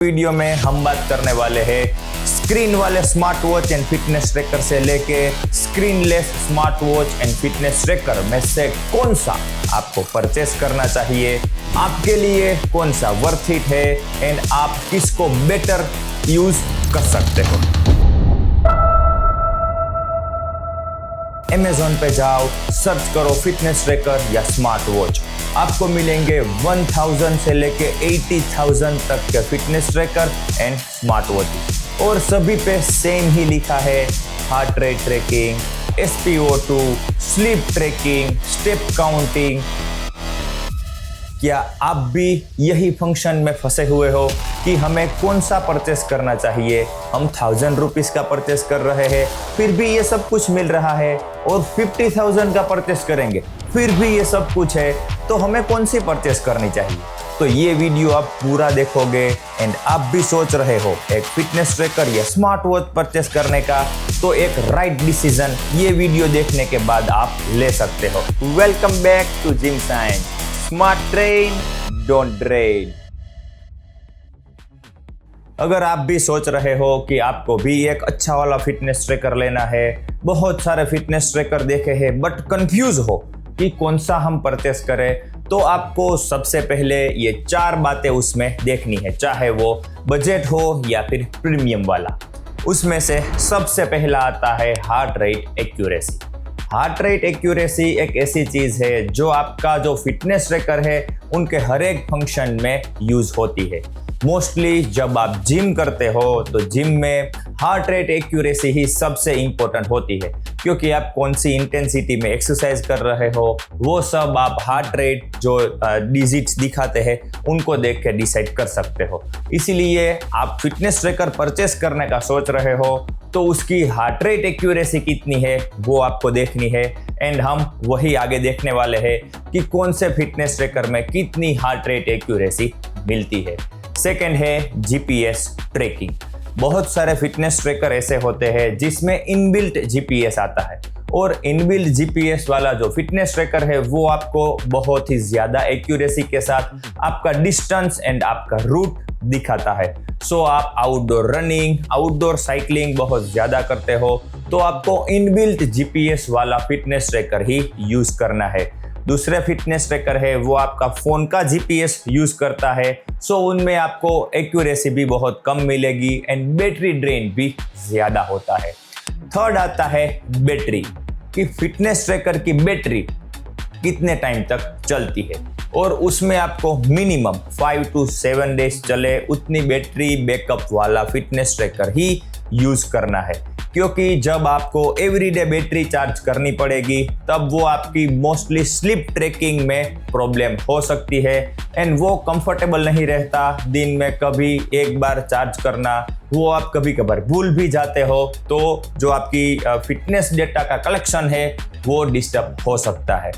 Video में हम बात करने वाले हैं स्क्रीन वाले smart watch and fitness tracker से लेके screen less smart watch and fitness tracker में से कौन सा आपको परचेस करना चाहिए, आपके लिए कौन सा वर्थ इट है एंड आप किसको बेटर यूज कर सकते हो। Amazon पे जाओ, सर्च करो फिटनेस ट्रैकर या स्मार्ट वॉच, आपको मिलेंगे 1000 से लेके 80,000 तक के fitness tracker and smart watch और सभी पे सेम ही लिखा है heart rate tracking, SpO2, sleep tracking, step counting. क्या आप भी यही फंक्शन में फंसे हुए हो कि हमें कौन सा परचेस करना चाहिए? हम 1000 रुपीज़ का परचेस कर रहे हैं फिर भी ये सब कुछ मिल रहा है और 50,000 का परचेस करेंगे फिर भी ये सब कुछ है, तो हमें कौन सी परचेस करनी चाहिए? तो ये वीडियो आप पूरा देखोगे एंड आप भी सोच रहे हो एक फिटनेस ट्रैकर या स्मार्ट वॉच परचेस करने का, तो एक राइट डिसीजन ये वीडियो देखने के बाद आप ले सकते हो। Welcome back to gym science, smart train don't drain. अगर आप भी सोच रहे हो कि आपको भी एक अच्छा वाला फिटनेस ट्रैकर लेना है, बहुत सारे फिटनेस ट्रैकर देखे हैं बट कंफ्यूज हो कि कौन सा हम परचेस करें, तो आपको सबसे पहले ये 4 बातें उसमें देखनी है, चाहे वो बजट हो या फिर प्रीमियम वाला। उसमें से सबसे पहला आता है heart rate accuracy. Heart rate accuracy एक ऐसी चीज़ है जो आपका जो फिटनेस ट्रैकर है उनके हर एक फंक्शन में यूज़ होती है। मोस्टली जब आप जिम करते हो तो जिम में हार्ट रेट एक्यूरेसी ही सबसे इम्पोर्टेंट होती है, क्योंकि आप कौन सी इंटेंसिटी में एक्सरसाइज कर रहे हो वो सब आप हार्ट रेट जो डिजिट्स दिखाते हैं उनको देख के डिसाइड कर सकते हो। इसीलिए आप फिटनेस ट्रैकर परचेस करने का सोच रहे हो तो उसकी हार्ट रेट एक्यूरेसी कितनी है वो आपको देखनी है एंड हम वही आगे देखने वाले हैं कि कौन से फिटनेस ट्रैकर में कितनी हार्ट रेट एक्यूरेसी मिलती है। सेकेंड है जीपीएस ट्रैकिंग। बहुत सारे फिटनेस ट्रैकर ऐसे होते हैं जिसमें इनबिल्ट जीपीएस आता है और इनबिल्ट जीपीएस वाला जो फिटनेस ट्रैकर है वो आपको बहुत ही ज़्यादा एक्यूरेसी के साथ आपका डिस्टेंस एंड आपका रूट दिखाता है। सो आप आउटडोर रनिंग, आउटडोर साइकिलिंग बहुत ज़्यादा करते हो तो आपको इनबिल्ट जीपीएस वाला फिटनेस ट्रैकर ही यूज़ करना है। दूसरे फिटनेस ट्रैकर है वो आपका फ़ोन का जीपीएस यूज़ करता है, सो उनमें आपको एक्यूरेसी भी बहुत कम मिलेगी एंड बैटरी ड्रेन भी ज़्यादा होता है। थर्ड आता है बैटरी, कि फिटनेस ट्रैकर की बैटरी कितने टाइम तक चलती है और उसमें आपको मिनिमम 5 to 7 डेज चले उतनी बैटरी बैकअप वाला फिटनेस ट्रैकर ही यूज़ करना है, क्योंकि जब आपको एवरीडे बैटरी चार्ज करनी पड़ेगी तब वो आपकी मोस्टली स्लीप ट्रैकिंग में प्रॉब्लम हो सकती है एंड वो कंफर्टेबल नहीं रहता। दिन में कभी एक बार चार्ज करना वो आप कभी कभार भूल भी जाते हो, तो जो आपकी फिटनेस डेटा का कलेक्शन है वो डिस्टर्ब हो सकता है।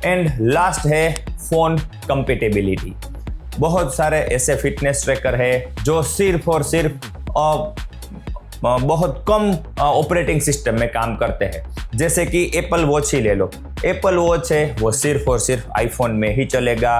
एंड लास्ट है फ़ोन कंपेटेबिलिटी। बहुत सारे ऐसे फिटनेस ट्रैकर है जो सिर्फ और सिर्फ बहुत कम ऑपरेटिंग सिस्टम में काम करते हैं, जैसे कि एप्पल वॉच ही ले लो। एप्पल वॉच है वो सिर्फ और सिर्फ आईफोन में ही चलेगा,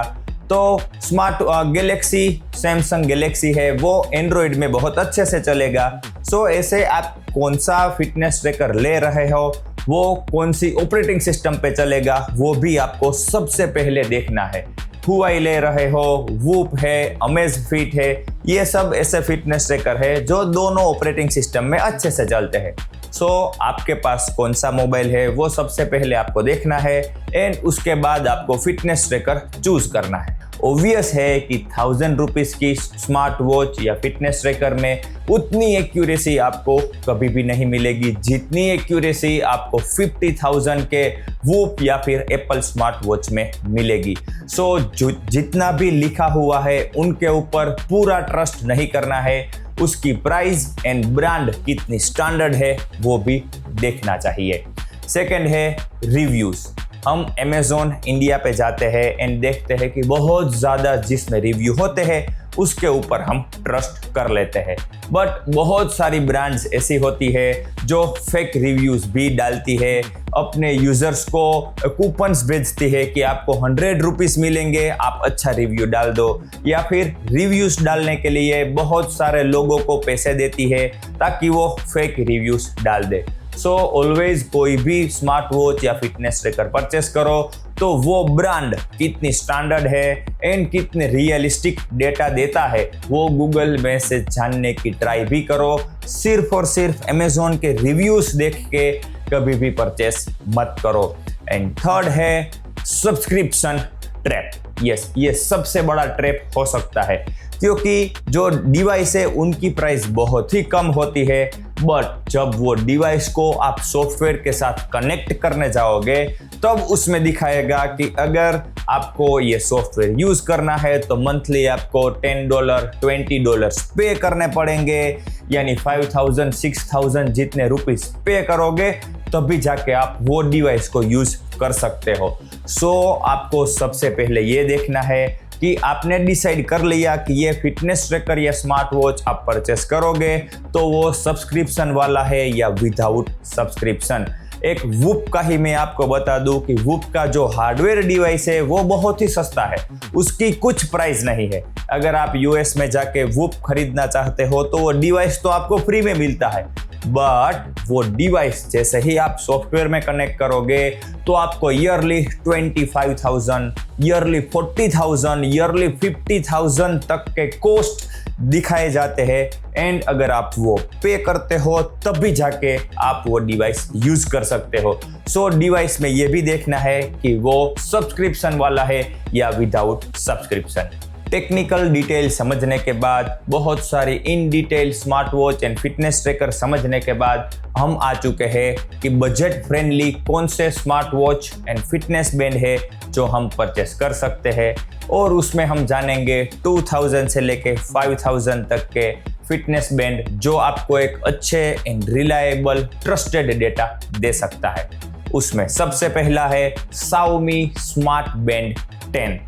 तो स्मार्ट गैलेक्सी, सैमसंग गैलेक्सी है वो एंड्रॉयड में बहुत अच्छे से चलेगा। सो ऐसे आप कौन सा फिटनेस ट्रैकर ले रहे हो, वो कौन सी ऑपरेटिंग सिस्टम पे चलेगा वो भी आपको सबसे पहले देखना है। हुआई ले रहे हो, वूप है, अमेज़फिट है, ये सब ऐसे फिटनेस ट्रैकर है जो दोनों ऑपरेटिंग सिस्टम में अच्छे से चलते हैं। सो आपके पास कौन सा मोबाइल है वो सबसे पहले आपको देखना है एंड उसके बाद आपको फिटनेस ट्रैकर चूज करना है। ऑब्वियस है कि 1000 रुपीज़ की स्मार्ट वॉच या फिटनेस ट्रैकर में उतनी एक्यूरेसी आपको कभी भी नहीं मिलेगी जितनी एक्यूरेसी आपको 50,000 के वूप या फिर एप्पल स्मार्ट वॉच में मिलेगी। सो जितना भी लिखा हुआ है उनके ऊपर पूरा ट्रस्ट नहीं करना है, उसकी प्राइस एंड ब्रांड कितनी स्टैंडर्ड है वो भी देखना चाहिए। सेकंड है रिव्यूज़। हम Amazon इंडिया पे जाते हैं एंड देखते हैं कि बहुत ज़्यादा जिसमें रिव्यू होते हैं उसके ऊपर हम ट्रस्ट कर लेते हैं। बट बहुत सारी ब्रांड्स ऐसी होती है जो फेक रिव्यूज भी डालती है, अपने यूजर्स को कूपन्स भेजती है कि आपको 100 रुपीज मिलेंगे, आप अच्छा रिव्यू डाल दो, या फिर रिव्यूज डालने के लिए बहुत सारे लोगों को पैसे देती है ताकि वो फेक रिव्यूज डाल दे। सो ऑलवेज कोई भी स्मार्ट वॉच या फिटनेस ट्रैकर परचेस करो तो वो ब्रांड कितनी स्टैंडर्ड है एंड कितने रियलिस्टिक डेटा देता है वो गूगल में से जानने की ट्राई भी करो। सिर्फ और सिर्फ अमेजोन के रिव्यूज देख के कभी भी परचेस मत करो। एंड थर्ड है सब्सक्रिप्शन ट्रैप। यस, ये सबसे बड़ा ट्रैप हो सकता है क्योंकि जो डिवाइस है उनकी प्राइस बहुत ही कम होती है, बट जब वो डिवाइस को आप सॉफ्टवेयर के साथ कनेक्ट करने जाओगे तब उसमें दिखाएगा कि अगर आपको ये सॉफ्टवेयर यूज करना है तो मंथली आपको $10 $20 पे करने पड़ेंगे, यानी 5,000 6,000 जितने रुपीस पे करोगे तभी जाके आप वो डिवाइस को यूज कर सकते हो। सो आपको सबसे पहले ये देखना है कि आपने डिसाइड कर लिया कि ये फिटनेस ट्रैकर या स्मार्ट वॉच आप परचेस करोगे तो वो सब्सक्रिप्शन वाला है या विदाउट सब्सक्रिप्शन। एक वूप का ही मैं आपको बता दूं कि वूप का जो हार्डवेयर डिवाइस है वो बहुत ही सस्ता है, उसकी कुछ प्राइस नहीं है। अगर आप यूएस में जाके वूप खरीदना चाहते हो तो वो डिवाइस तो आपको फ्री में मिलता है, बट वो डिवाइस जैसे ही आप सॉफ्टवेयर में कनेक्ट करोगे तो आपको ईयरली 25,000, ईयरली 40,000, ईयरली 50,000 तक के कॉस्ट दिखाए जाते हैं। एंड अगर आप वो पे करते हो तभी जाके आप वो डिवाइस यूज कर सकते हो। सो डिवाइस में ये भी देखना है कि वो सब्सक्रिप्शन वाला है या विदाउट सब्सक्रिप्शन। टेक्निकल डिटेल समझने के बाद, बहुत सारी in detail smart watch and fitness tracker समझने के बाद हम आ चुके हैं कि बजट फ्रेंडली कौन से smart watch and fitness band है जो हम परचेस कर सकते हैं, और उसमें हम जानेंगे 2000 से लेके 5000 तक के फिटनेस बैंड जो आपको एक अच्छे एंड रिलायबल ट्रस्टेड डेटा दे सकता है। उसमें सबसे पहला है Xiaomi स्मार्ट बैंड 10,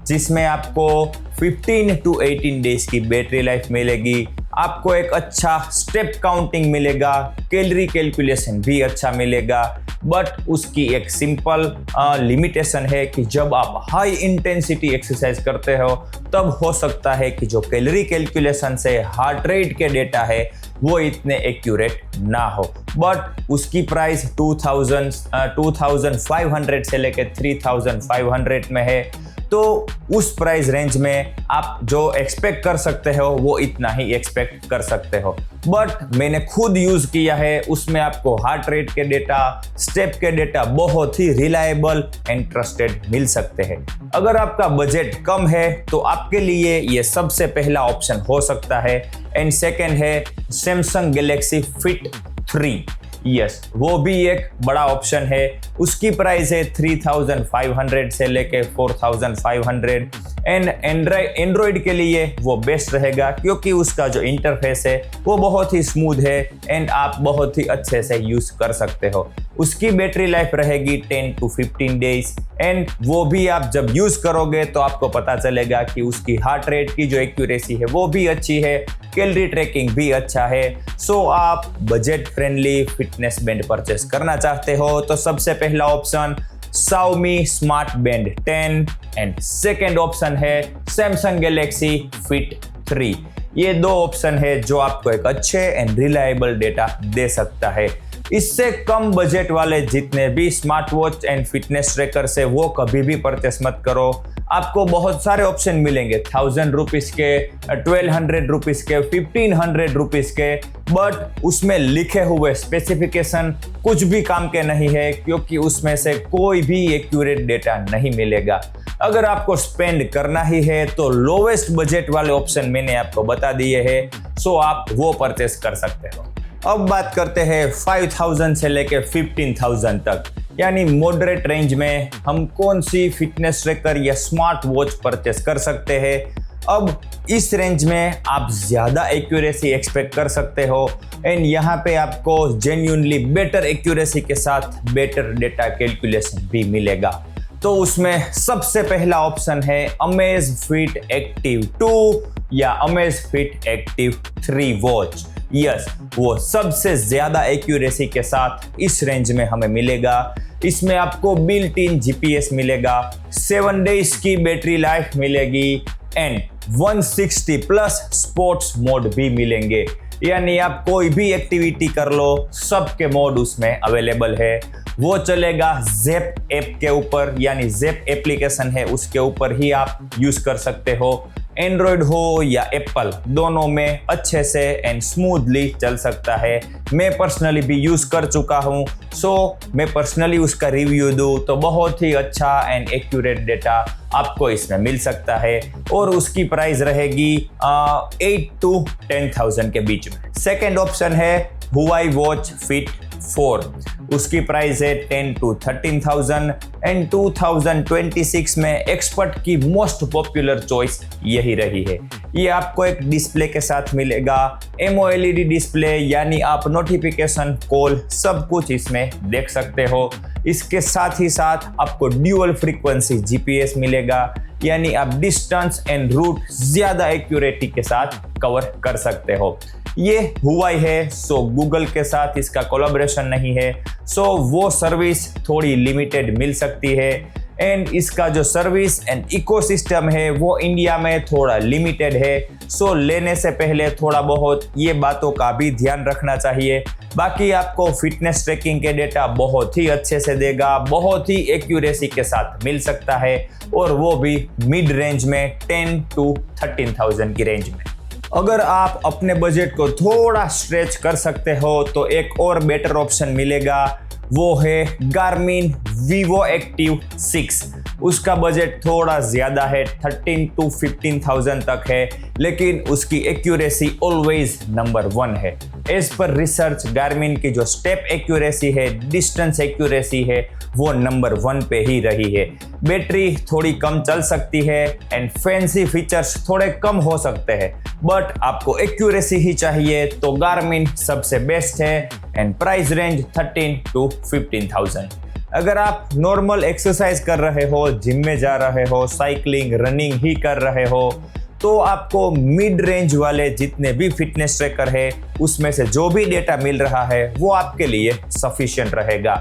जिसमें आपको 15 to 18 डेज की बैटरी लाइफ मिलेगी, आपको एक अच्छा स्टेप काउंटिंग मिलेगा, कैलोरी कैलकुलेशन भी अच्छा मिलेगा, बट उसकी एक सिंपल लिमिटेशन है कि जब आप हाई इंटेंसिटी एक्सरसाइज करते हो तब हो सकता है कि जो कैलोरी कैलकुलेशन से हार्ट रेट के डेटा है वो इतने एक्यूरेट ना हो। बट उसकी प्राइस 2500 से लेकर 3500 में है, तो उस प्राइस रेंज में आप जो एक्सपेक्ट कर सकते हो वो इतना ही एक्सपेक्ट कर सकते हो। बट मैंने खुद यूज किया है, उसमें आपको हार्ट रेट के डेटा, स्टेप के डेटा बहुत ही रिलायबल एंड ट्रस्टेड मिल सकते हैं। अगर आपका बजट कम है तो आपके लिए ये सबसे पहला ऑप्शन हो सकता है। एंड सेकेंड है सैमसंग गैलेक्सी फिट 3। यस, वो भी एक बड़ा ऑप्शन है। उसकी प्राइस है 3500 से लेके 4500। एंड एंड्रॉइड के लिए वो बेस्ट रहेगा क्योंकि उसका जो इंटरफेस है वो बहुत ही स्मूथ है एंड आप बहुत ही अच्छे से यूज कर सकते हो। उसकी बैटरी लाइफ रहेगी 10 to 15 डेज, एंड वो भी आप जब यूज करोगे तो आपको पता चलेगा कि उसकी हार्ट रेट की जो एक्यूरेसी है वो भी अच्छी है, कैलोरी ट्रैकिंग भी अच्छा है। सो आप budget friendly fitness band purchase करना चाहते हो तो सबसे पहला option Xiaomi smart band 10 and second option है सैमसंग गैलेक्सी फिट 3। ये दो ऑप्शन है जो आपको एक अच्छे एंड रिलायबल डेटा दे सकता है। इससे कम बजट वाले जितने भी smart watch and fitness tracker है वो कभी भी परचेस मत करो। आपको बहुत सारे ऑप्शन मिलेंगे 1000 रुपीज के, 1200 रुपीज के, 1500 रुपीज के, बट उसमें लिखे हुए स्पेसिफिकेशन कुछ भी काम के नहीं है क्योंकि उसमें से कोई भी एक्यूरेट डेटा नहीं मिलेगा। अगर आपको स्पेंड करना ही है तो लोवेस्ट बजट वाले ऑप्शन मैंने आपको बता दिए हैं, सो आप वो परचेस कर सकते हो। अब बात करते हैं 5000 से लेके 15,000 तक, यानी मॉडरेट रेंज में हम कौन सी फिटनेस ट्रैकर या स्मार्ट वॉच परचेस कर सकते हैं। अब इस रेंज में आप ज़्यादा एक्यूरेसी एक्सपेक्ट कर सकते हो एंड यहाँ पे आपको जेन्युइनली बेटर एक्यूरेसी के साथ बेटर डेटा कैलकुलेशन भी मिलेगा। तो उसमें सबसे पहला ऑप्शन है अमेज़फिट एक्टिव 2 या अमेज़फिट एक्टिव 3 वॉच। यस, वो सबसे ज्यादा एक्यूरेसी के साथ इस रेंज में हमें मिलेगा। इसमें आपको बिल्ट इन जीपीएस मिलेगा, 7 डेज की बैटरी लाइफ मिलेगी एंड 160 प्लस स्पोर्ट्स मोड भी मिलेंगे। यानी आप कोई भी एक्टिविटी कर लो, सबके मोड उसमें अवेलेबल है। वो चलेगा ज़ेप ऐप के ऊपर, यानी ज़ेप एप्लीकेशन है उसके ऊपर ही आप यूज कर सकते हो। एंड्रॉयड हो या एप्पल, दोनों में अच्छे से एंड स्मूथली चल सकता है। मैं पर्सनली भी यूज कर चुका हूँ, सो मैं पर्सनली उसका रिव्यू दूँ तो बहुत ही अच्छा एंड एक्यूरेट डेटा आपको इसमें मिल सकता है। और उसकी प्राइस रहेगी 8 to 10,000 के बीच में। सेकेंड ऑप्शन है हुआई वॉच फिट 4। उसकी प्राइस है 10 to 13,000 एंड 2026 में एक्सपर्ट की मोस्ट पॉपुलर चॉइस यही रही है। ये आपको एक डिस्प्ले के साथ मिलेगा, एमओएलईडी डिस्प्ले, यानी आप नोटिफिकेशन, कॉल सब कुछ इसमें देख सकते हो। इसके साथ ही साथ आपको ड्यूअल फ्रीक्वेंसी जीपीएस मिलेगा, यानी आप डिस्टेंस एंड रूट ज्यादा एक्यूरेटी के साथ कवर कर सकते हो। ये हुआई है, सो गूगल के साथ इसका कोलैबोरेशन नहीं है, सो वो सर्विस थोड़ी लिमिटेड मिल सकती है। एंड इसका जो सर्विस एंड इकोसिस्टम है वो इंडिया में थोड़ा लिमिटेड है, सो लेने से पहले थोड़ा बहुत ये बातों का भी ध्यान रखना चाहिए। बाकी आपको फिटनेस ट्रैकिंग के डेटा बहुत ही अच्छे से देगा, बहुत ही एक्यूरेसी के साथ मिल सकता है, और वो भी मिड रेंज में 10 to 13,000 की रेंज में। अगर आप अपने बजट को थोड़ा स्ट्रेच कर सकते हो तो एक और बेटर ऑप्शन मिलेगा, वो है गार्मिन वीवो एक्टिव 6। उसका बजट थोड़ा ज़्यादा है, 13 to 15,000 तक है, लेकिन उसकी एक्यूरेसी ऑलवेज नंबर 1 है। एज पर रिसर्च गार्मिन की जो स्टेप एक्यूरेसी है, डिस्टेंस एक्यूरेसी है, वो नंबर 1 पे ही रही है। बैटरी थोड़ी कम चल सकती है एंड फैंसी फीचर्स थोड़े कम हो सकते हैं, बट आपको एक्यूरेसी ही चाहिए तो गार्मिन सबसे बेस्ट है एंड प्राइस रेंज 13 to 15,000। अगर आप नॉर्मल एक्सरसाइज कर रहे हो, जिम में जा रहे हो, साइकिलिंग, रनिंग ही कर रहे हो, तो आपको मिड रेंज वाले जितने भी फिटनेस ट्रैकर है उसमें से जो भी डेटा मिल रहा है वो आपके लिए सफिशिएंट रहेगा।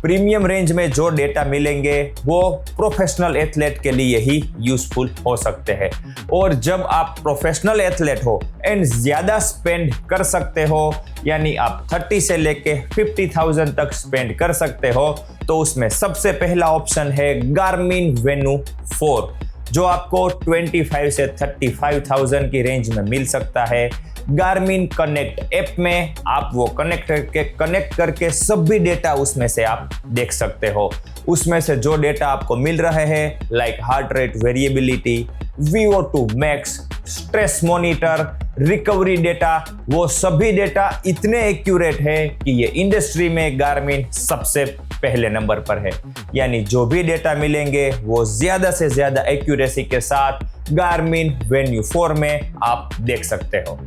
प्रीमियम रेंज में जो डेटा मिलेंगे वो प्रोफेशनल एथलेट के लिए ही यूजफुल हो सकते हैं। और जब आप प्रोफेशनल एथलेट हो एंड ज़्यादा स्पेंड कर सकते हो, यानी आप 30 से लेके 50,000 तक स्पेंड कर सकते हो, तो उसमें सबसे पहला ऑप्शन है गार्मिन वेन्यू 4, जो आपको 25 से 35,000 की रेंज में मिल सकता है। गार्मिन कनेक्ट ऐप में आप वो कनेक्ट करके सभी डेटा उसमें से आप देख सकते हो। उसमें से जो डेटा आपको मिल रहे हैं like heart rate variability, VO2 max, stress monitor, recovery data, वो सभी डेटा इतने एक्यूरेट है कि ये इंडस्ट्री में गार्मिन सबसे पहले नंबर पर है। यानी जो भी डेटा मिलेंगे वो ज्यादा से ज्यादा एक्यूरेसी के साथ गार्मिन वेन्यू 4 में आप देख सकते हो।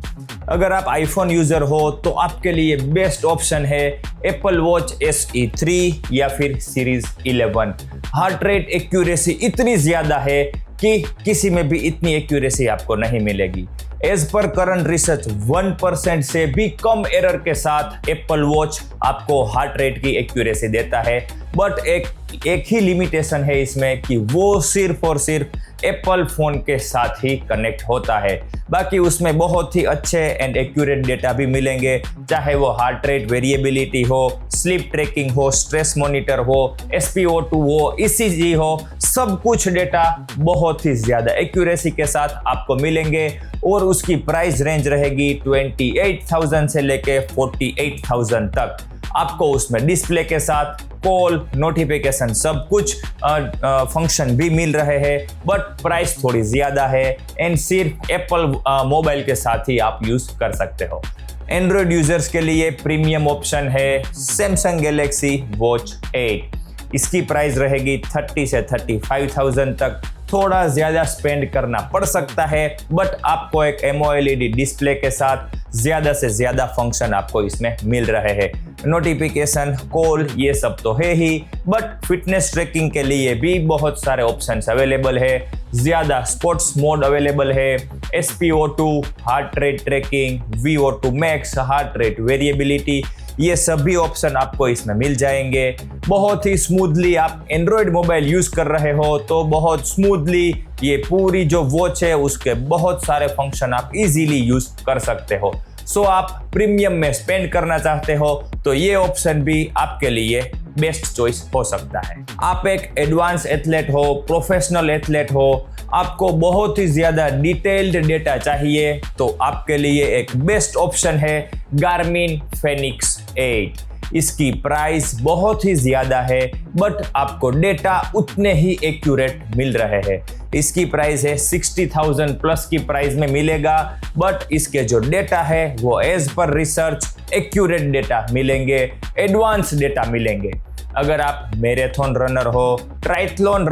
अगर आप आईफोन यूजर हो तो आपके लिए बेस्ट ऑप्शन है एप्पल वॉच SE 3 या फिर सीरीज 11। हार्ट रेट एक्यूरेसी इतनी ज्यादा है कि किसी में भी इतनी एक्यूरेसी आपको नहीं मिलेगी। एज पर करंट रिसर्च 1% से भी कम एरर के साथ एप्पल वॉच आपको हार्ट रेट की एक्यूरेसी देता है, बट एक ही लिमिटेशन है इसमें कि वो सिर्फ और सिर्फ एप्पल फ़ोन के साथ ही कनेक्ट होता है। बाकी उसमें बहुत ही अच्छे एंड एक्यूरेट डेटा भी मिलेंगे, चाहे वो हार्ट रेट वेरिएबिलिटी हो, स्लीप ट्रैकिंग हो, स्ट्रेस मॉनिटर हो, SpO2 हो, ECG हो, सब कुछ डेटा बहुत ही ज़्यादा एक्यूरेसी के साथ आपको मिलेंगे। और उसकी प्राइस रेंज रहेगी 28,000 से लेके 48,000 तक। आपको उसमें डिस्प्ले के साथ कॉल, नोटिफिकेशन, सब कुछ फंक्शन भी मिल रहे हैं, बट प्राइस थोड़ी ज़्यादा है एंड सिर्फ एप्पल मोबाइल के साथ ही आप यूज़ कर सकते हो। एंड्रॉयड यूजर्स के लिए प्रीमियम ऑप्शन है सैमसंग गैलेक्सी वॉच 8। इसकी प्राइस रहेगी 30 से 35,000 तक। थोड़ा ज़्यादा स्पेंड करना पड़ सकता है, बट आपको एक एमओएलईडी डिस्प्ले के साथ ज़्यादा से ज़्यादा फंक्शन आपको इसमें मिल रहे हैं। नोटिफिकेशन, कॉल, ये सब तो है ही, बट फिटनेस ट्रैकिंग के लिए भी बहुत सारे ऑप्शंस अवेलेबल है। ज़्यादा स्पोर्ट्स मोड अवेलेबल है, SpO2 heart rate tracking, VO2 max heart rate variability, ये सभी ऑप्शन आपको इसमें मिल जाएंगे। बहुत ही स्मूथली आप एंड्रॉयड मोबाइल यूज कर रहे हो तो बहुत स्मूथली ये पूरी जो वॉच है उसके बहुत सारे फंक्शन आप इजीली यूज कर सकते हो। सो आप प्रीमियम में स्पेंड करना चाहते हो तो ये ऑप्शन भी आपके लिए बेस्ट चॉइस हो सकता है। आप एक एडवांस एथलेट हो, प्रोफेशनल एथलेट हो, आपको बहुत ही ज़्यादा डिटेल्ड डेटा चाहिए तो आपके लिए एक बेस्ट ऑप्शन है गार्मिन फेनिक्स 8। इसकी प्राइस बहुत ही ज़्यादा है बट आपको डेटा उतने ही एक्यूरेट मिल रहे हैं। इसकी प्राइस है 60,000 प्लस की प्राइस में मिलेगा, बट इसके जो डेटा है वो एज पर रिसर्च एक्यूरेट डेटा मिलेंगे, एडवांस डेटा मिलेंगे। अगर आप मैराथन रनर हो, ट्रायथलॉन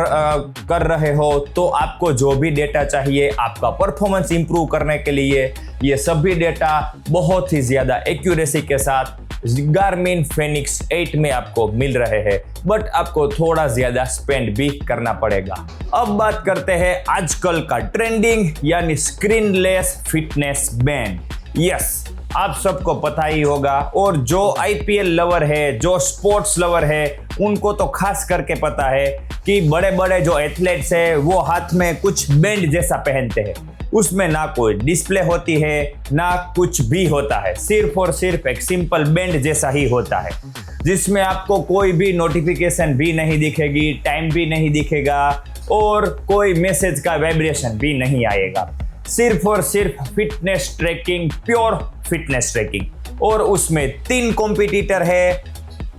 कर रहे हो तो आपको जो भी डेटा चाहिए आपका परफॉर्मेंस इंप्रूव करने के लिए, ये सभी डेटा बहुत ही ज़्यादा एक्यूरेसी के साथ गार्मिन फेनिक्स 8 में आपको मिल रहे हैं, बट आपको थोड़ा ज़्यादा स्पेंड भी करना पड़ेगा। अब बात करते हैं आजकल का ट्रेंडिंग यानी स्क्रीनलेस फिटनेस बैंड। यस, आप सबको पता ही होगा, और जो IPL लवर है, जो स्पोर्ट्स लवर है, उनको तो खास करके पता है कि बड़े बड़े जो एथलेट्स है वो हाथ में कुछ बैंड जैसा पहनते हैं। उसमें ना कोई डिस्प्ले होती है ना कुछ भी होता है, सिर्फ और सिर्फ एक सिंपल बैंड जैसा ही होता है जिसमें आपको कोई भी नोटिफिकेशन भी नहीं दिखेगी, टाइम भी नहीं दिखेगा और कोई मैसेज का वाइब्रेशन भी नहीं आएगा। सिर्फ और सिर्फ fitness tracking, pure fitness tracking. और उसमें 3 कॉम्पिटिटर है।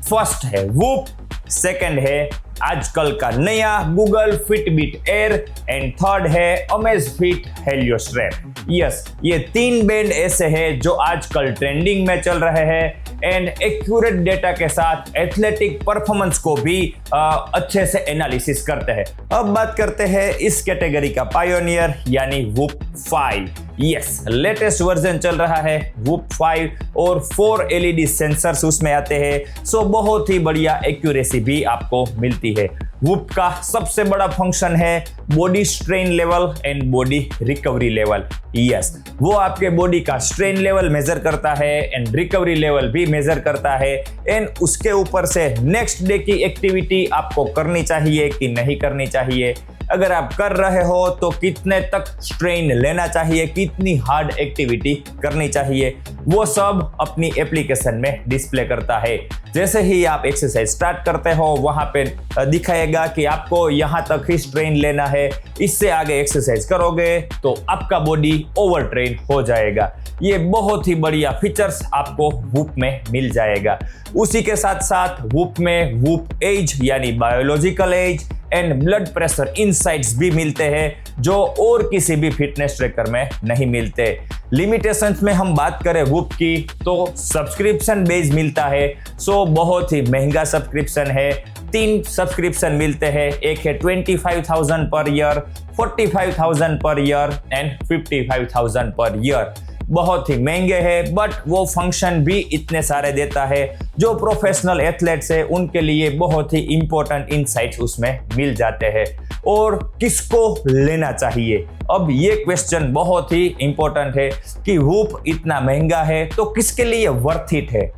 फर्स्ट है वूप, सेकंड है आजकल का नया Google Fitbit air and third है अमेज़फिट हेलियो स्ट्रैप। यस, ये 3 बैंड ऐसे हैं जो आजकल ट्रेंडिंग में चल रहे हैं एंड एक्यूरेट डेटा के साथ एथलेटिक परफॉर्मेंस को भी अच्छे से एनालिसिस करते हैं। अब बात करते हैं इस कैटेगरी का पायोनियर यानी वूप 5। यस, लेटेस्ट वर्जन चल रहा है वूप 5 और 4 LED सेंसर्स उसमें आते हैं, सो बहुत ही बढ़िया एक्यूरेसी भी आपको मिलती है। वूप का सबसे बड़ा फंक्शन है body strain level and body recovery level. Yes, वो आपके बॉडी का स्ट्रेन लेवल मेजर करता है एंड रिकवरी लेवल भी मेजर करता है एंड उसके ऊपर से नेक्स्ट डे की एक्टिविटी आपको करनी चाहिए कि नहीं करनी चाहिए, अगर आप कर रहे हो तो कितने तक स्ट्रेन लेना चाहिए, कितनी हार्ड एक्टिविटी करनी चाहिए, वो सब अपनी एप्लीकेशन में डिस्प्ले करता है। जैसे ही आप एक्सरसाइज स्टार्ट करते हो वहां पे दिखाएगा कि आपको यहाँ तक ही स्ट्रेन लेना है, इससे आगे एक्सरसाइज करोगे तो आपका बॉडी ओवर ट्रेन हो जाएगा। ये बहुत ही बढ़िया फीचर्स आपको वूप में मिल जाएगा। उसी के साथ साथ वूप में वूप एज यानी biological age and blood pressure insights भी मिलते हैं जो और किसी भी फिटनेस ट्रैकर में नहीं मिलते। लिमिटेशंस में हम बात करें वूप की तो सब्सक्रिप्शन बेस मिलता है, सो बहुत ही महंगा सब्सक्रिप्शन है। 3 सब्सक्रिप्शन मिलते हैं, एक है 25,000 per year, 45,000 per year and 55,000 per year. बहुत ही महंगे हैं बट वो फंक्शन भी इतने सारे देता है जो प्रोफेशनल एथलेट्स है उनके लिए बहुत ही इंपॉर्टेंट इनसाइट्स उसमें मिल जाते हैं। और किसको लेना चाहिए, अब ये क्वेश्चन बहुत ही इंपॉर्टेंट है कि वूप इतना महंगा है तो किसके लिए वर्थ इट है।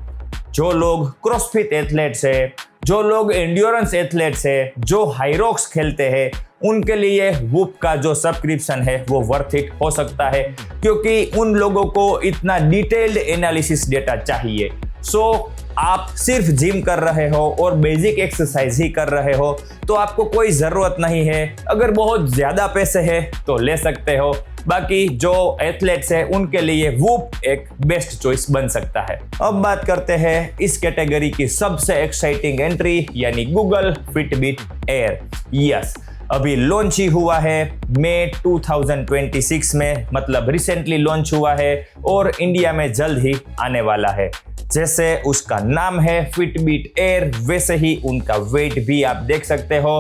जो लोग क्रॉसफिट एथलेट्स है, जो लोग एंड्योरेंस एथलेट्स है, जो हाईरॉक्स खेलते हैं, उनके लिए वूप का जो सब्सक्रिप्शन है वो वर्थ इट हो सकता है क्योंकि उन लोगों को इतना डिटेल्ड एनालिसिस डेटा चाहिए। सो आप सिर्फ जिम कर रहे हो और बेसिक एक्सरसाइज ही कर रहे हो तो आपको कोई ज़रूरत नहीं है। अगर बहुत ज़्यादा पैसे है तो ले सकते हो, बाकी जो एथलेट्स है उनके लिए वूप एक बेस्ट चॉइस बन सकता है। अब बात करते हैं इस कैटेगरी की सबसे एक्साइटिंग एंट्री यानी गूगल फिटबिट एयर। यस, अभी लॉन्च ही हुआ है मई 2026 में, मतलब रिसेंटली लॉन्च हुआ है और इंडिया में जल्द ही आने वाला है। जैसे उसका नाम है फिटबिट एयर, वैसे ही उनका वेट भी आप देख सकते हो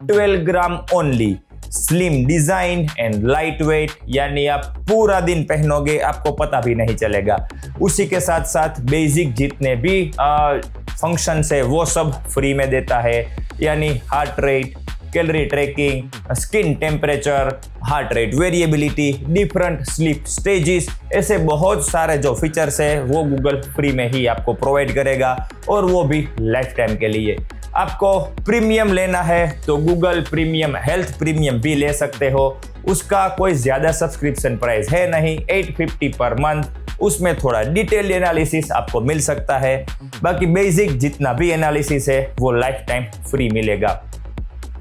12 gram only. Slim design and light weight, यानी आप पूरा दिन पहनोगे आपको पता भी नहीं चलेगा। उसी के साथ साथ बेसिक जितने भी फंक्शंस है वो सब फ्री में देता है, यानी heart rate, calorie tracking, skin temperature, heart rate variability, different sleep stages, ऐसे बहुत सारे जो फीचर्स है वो गूगल फ्री में ही आपको प्रोवाइड करेगा, और वो भी लाइफ टाइम के लिए। आपको प्रीमियम लेना है तो गूगल प्रीमियम हेल्थ प्रीमियम भी ले सकते हो। उसका कोई ज़्यादा सब्सक्रिप्शन प्राइस है नहीं, 850 पर मंथ। उसमें थोड़ा डिटेल एनालिसिस आपको मिल सकता है, बाकी बेसिक जितना भी एनालिसिस है वो लाइफ टाइम फ्री मिलेगा।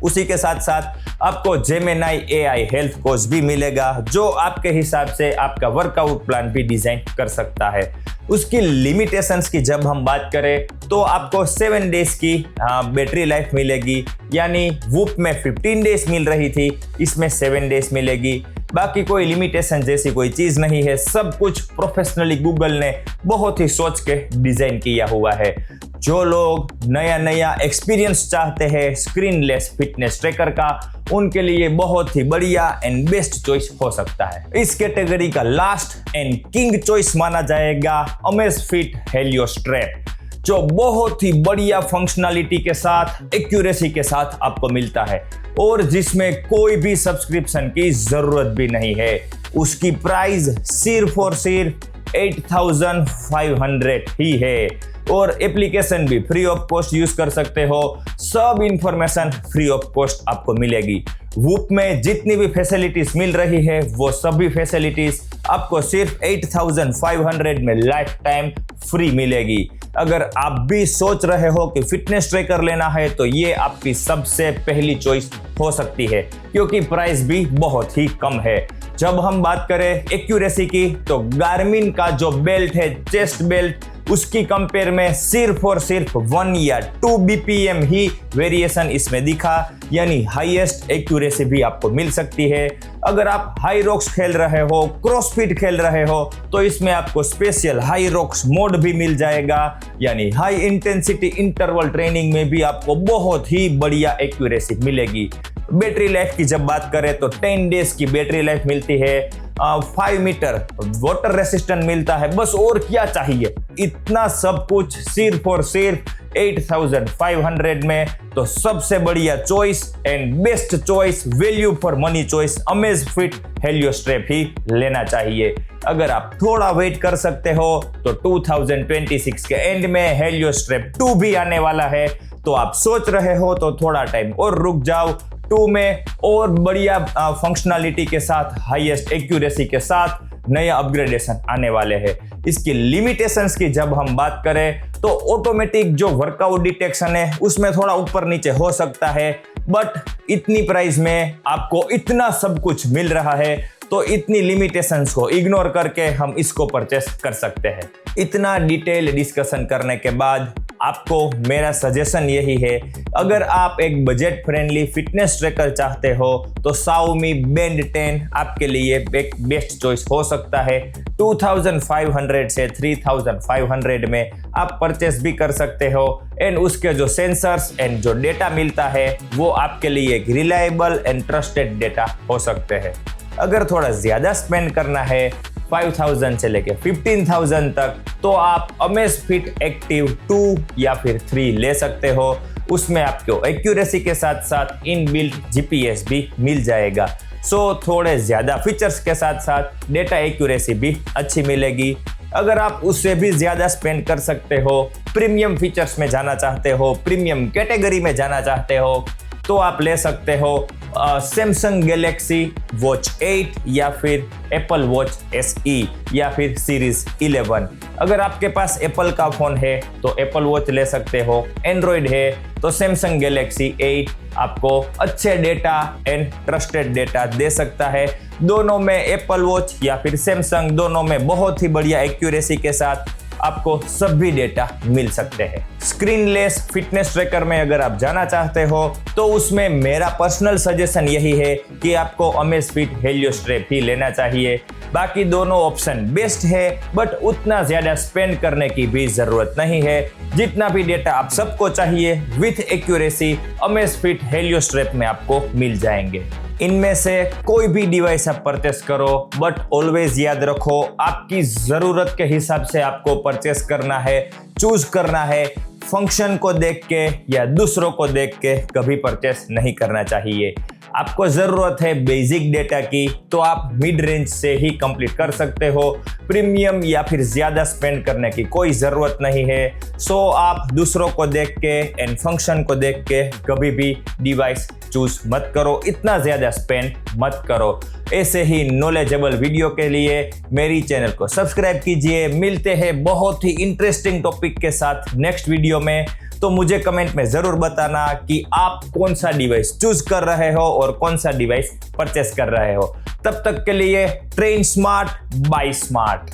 उसी के साथ साथ आपको जेमिनी AI हेल्थ कोच भी मिलेगा, जो आपके हिसाब से आपका वर्कआउट प्लान भी डिजाइन कर सकता है। उसकी लिमिटेशंस की जब हम बात करें तो आपको 7 डेज की बैटरी लाइफ मिलेगी, यानी वूप में 15 डेज मिल रही थी, इसमें 7 डेज मिलेगी। बाकी कोई लिमिटेशन जैसी कोई चीज़ नहीं है, सब कुछ प्रोफेशनली गूगल ने बहुत ही सोच के डिज़ाइन किया हुआ है। जो लोग नया नया एक्सपीरियंस चाहते हैं स्क्रीनलेस फिटनेस ट्रैकर का, उनके लिए बहुत ही बढ़िया एंड बेस्ट चॉइस हो सकता है। इस कैटेगरी का लास्ट एंड किंग चॉइस माना जाएगा अमेज़फिट हेलियो स्ट्रैप, जो बहुत ही बढ़िया फंक्शनलिटी के साथ, एक्यूरेसी के साथ आपको मिलता है, और जिसमें कोई भी सब्सक्रिप्शन की जरूरत भी नहीं है। उसकी प्राइस सिर्फ और सिर्फ 8500 ही है, और एप्लीकेशन भी फ्री ऑफ कॉस्ट यूज कर सकते हो। सब इंफॉर्मेशन फ्री ऑफ कॉस्ट आपको मिलेगी। वूप में जितनी भी फैसिलिटीज मिल रही है वो सभी फैसिलिटीज आपको सिर्फ 8500 में लाइफ टाइम फ्री मिलेगी। अगर आप भी सोच रहे हो कि फिटनेस ट्रैकर लेना है तो ये आपकी सबसे पहली चॉइस हो सकती है, क्योंकि प्राइस भी बहुत ही कम है। जब हम बात करें एक्यूरेसी की तो गार्मिन का जो बेल्ट है, चेस्ट बेल्ट, उसकी कंपेयर में सिर्फ और सिर्फ 1 या 2 BPM ही वेरिएशन इसमें दिखा, यानी हाईएस्ट एक्यूरेसी भी आपको मिल सकती है। अगर आप हाई रॉक्स खेल रहे हो, क्रॉसफिट खेल रहे हो, तो इसमें आपको स्पेशल हाई रॉक्स मोड भी मिल जाएगा, यानी हाई इंटेंसिटी इंटरवल ट्रेनिंग में भी आपको बहुत ही बढ़िया एक्यूरेसी मिलेगी। बैटरी लाइफ की जब बात करें तो 10 डेज की बैटरी लाइफ मिलती है, 5 मीटर वाटर रेसिस्टेंट मिलता है, बस और क्या चाहिए। इतना सब कुछ सिर्फ और सिर्फ 8500 में। तो सबसे बढ़िया choice and best choice, value for money choice Amazfit Helio strap ही लेना चाहिए। अगर आप थोड़ा वेट कर सकते हो तो 2026 के एंड में हेलियो स्ट्रैप 2 भी आने वाला है, तो आप सोच रहे हो तो थोड़ा टाइम और रुक जाओ। 2 में और बढ़िया फंक्शनलिटी के साथ, हाईएस्ट एक्यूरेसी के साथ नया अपग्रेडेशन आने वाले हैं। इसकी लिमिटेशंस की जब हम बात करें तो ऑटोमेटिक जो वर्कआउट डिटेक्शन है उसमें थोड़ा ऊपर नीचे हो सकता है, बट इतनी प्राइस में आपको इतना सब कुछ मिल रहा है तो इतनी लिमिटेशंस को इग्नोर करके हम इसको परचेस कर सकते हैं। इतना डिटेल डिस्कशन करने के बाद आपको मेरा सजेशन यही है, अगर आप एक बजट फ्रेंडली फिटनेस ट्रैकर चाहते हो तो Xiaomi Band 10 आपके लिए एक बेस्ट चॉइस हो सकता है। 2500 से 3500 में आप परचेस भी कर सकते हो, एंड उसके जो सेंसर्स एंड जो डेटा मिलता है वो आपके लिए एक रिलायबल एंड ट्रस्टेड डेटा हो सकते हैं। अगर थोड़ा ज़्यादा स्पेंड करना है 5000 से लेके 15000 तक, तो आप अमेज़फिट एक्टिव 2 या फिर 3 ले सकते हो। उसमें आपको एक्यूरेसी के साथ साथ इनबिल्ट GPS भी मिल जाएगा, सो थोड़े ज़्यादा फीचर्स के साथ साथ डेटा एक्यूरेसी भी अच्छी मिलेगी। अगर आप उससे भी ज़्यादा स्पेंड कर सकते हो, प्रीमियम फीचर्स में जाना चाहते हो, प्रीमियम कैटेगरी में जाना चाहते हो, तो आप ले सकते हो सैमसंग गैलेक्सी वॉच 8 या फिर एप्पल वॉच SE या फिर सीरीज 11। अगर आपके पास एप्पल का फ़ोन है तो एप्पल वॉच ले सकते हो, एंड्रॉयड है तो सैमसंग गैलेक्सी 8 आपको अच्छे डेटा एंड ट्रस्टेड डेटा दे सकता है। दोनों में एप्पल वॉच या फिर सैमसंग, दोनों में बहुत ही बढ़िया एक्यूरेसी के साथ आपको सभी डेटा मिल सकते हैं। स्क्रीनलेस फिटनेस ट्रैकर में अगर आप जाना चाहते हो तो उसमें मेरा पर्सनल सजेशन यही है कि आपको अमेज़फिट हेलियो स्ट्रैप ही लेना चाहिए। बाकी दोनों ऑप्शन बेस्ट है, बट उतना ज्यादा स्पेंड करने की भी जरूरत नहीं है। जितना भी डेटा आप सबको चाहिए with accuracy Amazfit Helio strap में आपको मिल जाएंगे। इनमें से कोई भी डिवाइस आप परचेस करो, बट ऑलवेज याद रखो आपकी जरूरत के हिसाब से आपको परचेस करना है, चूज करना है। फंक्शन को देख के या दूसरों को देख के कभी परचेस नहीं करना चाहिए। आपको जरूरत है बेसिक डेटा की, तो आप मिड रेंज से ही कंप्लीट कर सकते हो। प्रीमियम या फिर ज्यादा स्पेंड करने की कोई जरूरत नहीं है। सो आप दूसरों को देख के एंड फंक्शन को देख के कभी भी डिवाइस चूज मत करो, इतना ज्यादा स्पेंड मत करो। ऐसे ही नॉलेजेबल वीडियो के लिए मेरी चैनल को सब्सक्राइब कीजिए। मिलते हैं बहुत ही इंटरेस्टिंग टॉपिक के साथ नेक्स्ट वीडियो में। तो मुझे कमेंट में जरूर बताना कि आप कौन सा डिवाइस चूज कर रहे हो और कौन सा डिवाइस परचेस कर रहे हो। तब तक के लिए ट्रेन स्मार्ट, बाय स्मार्ट।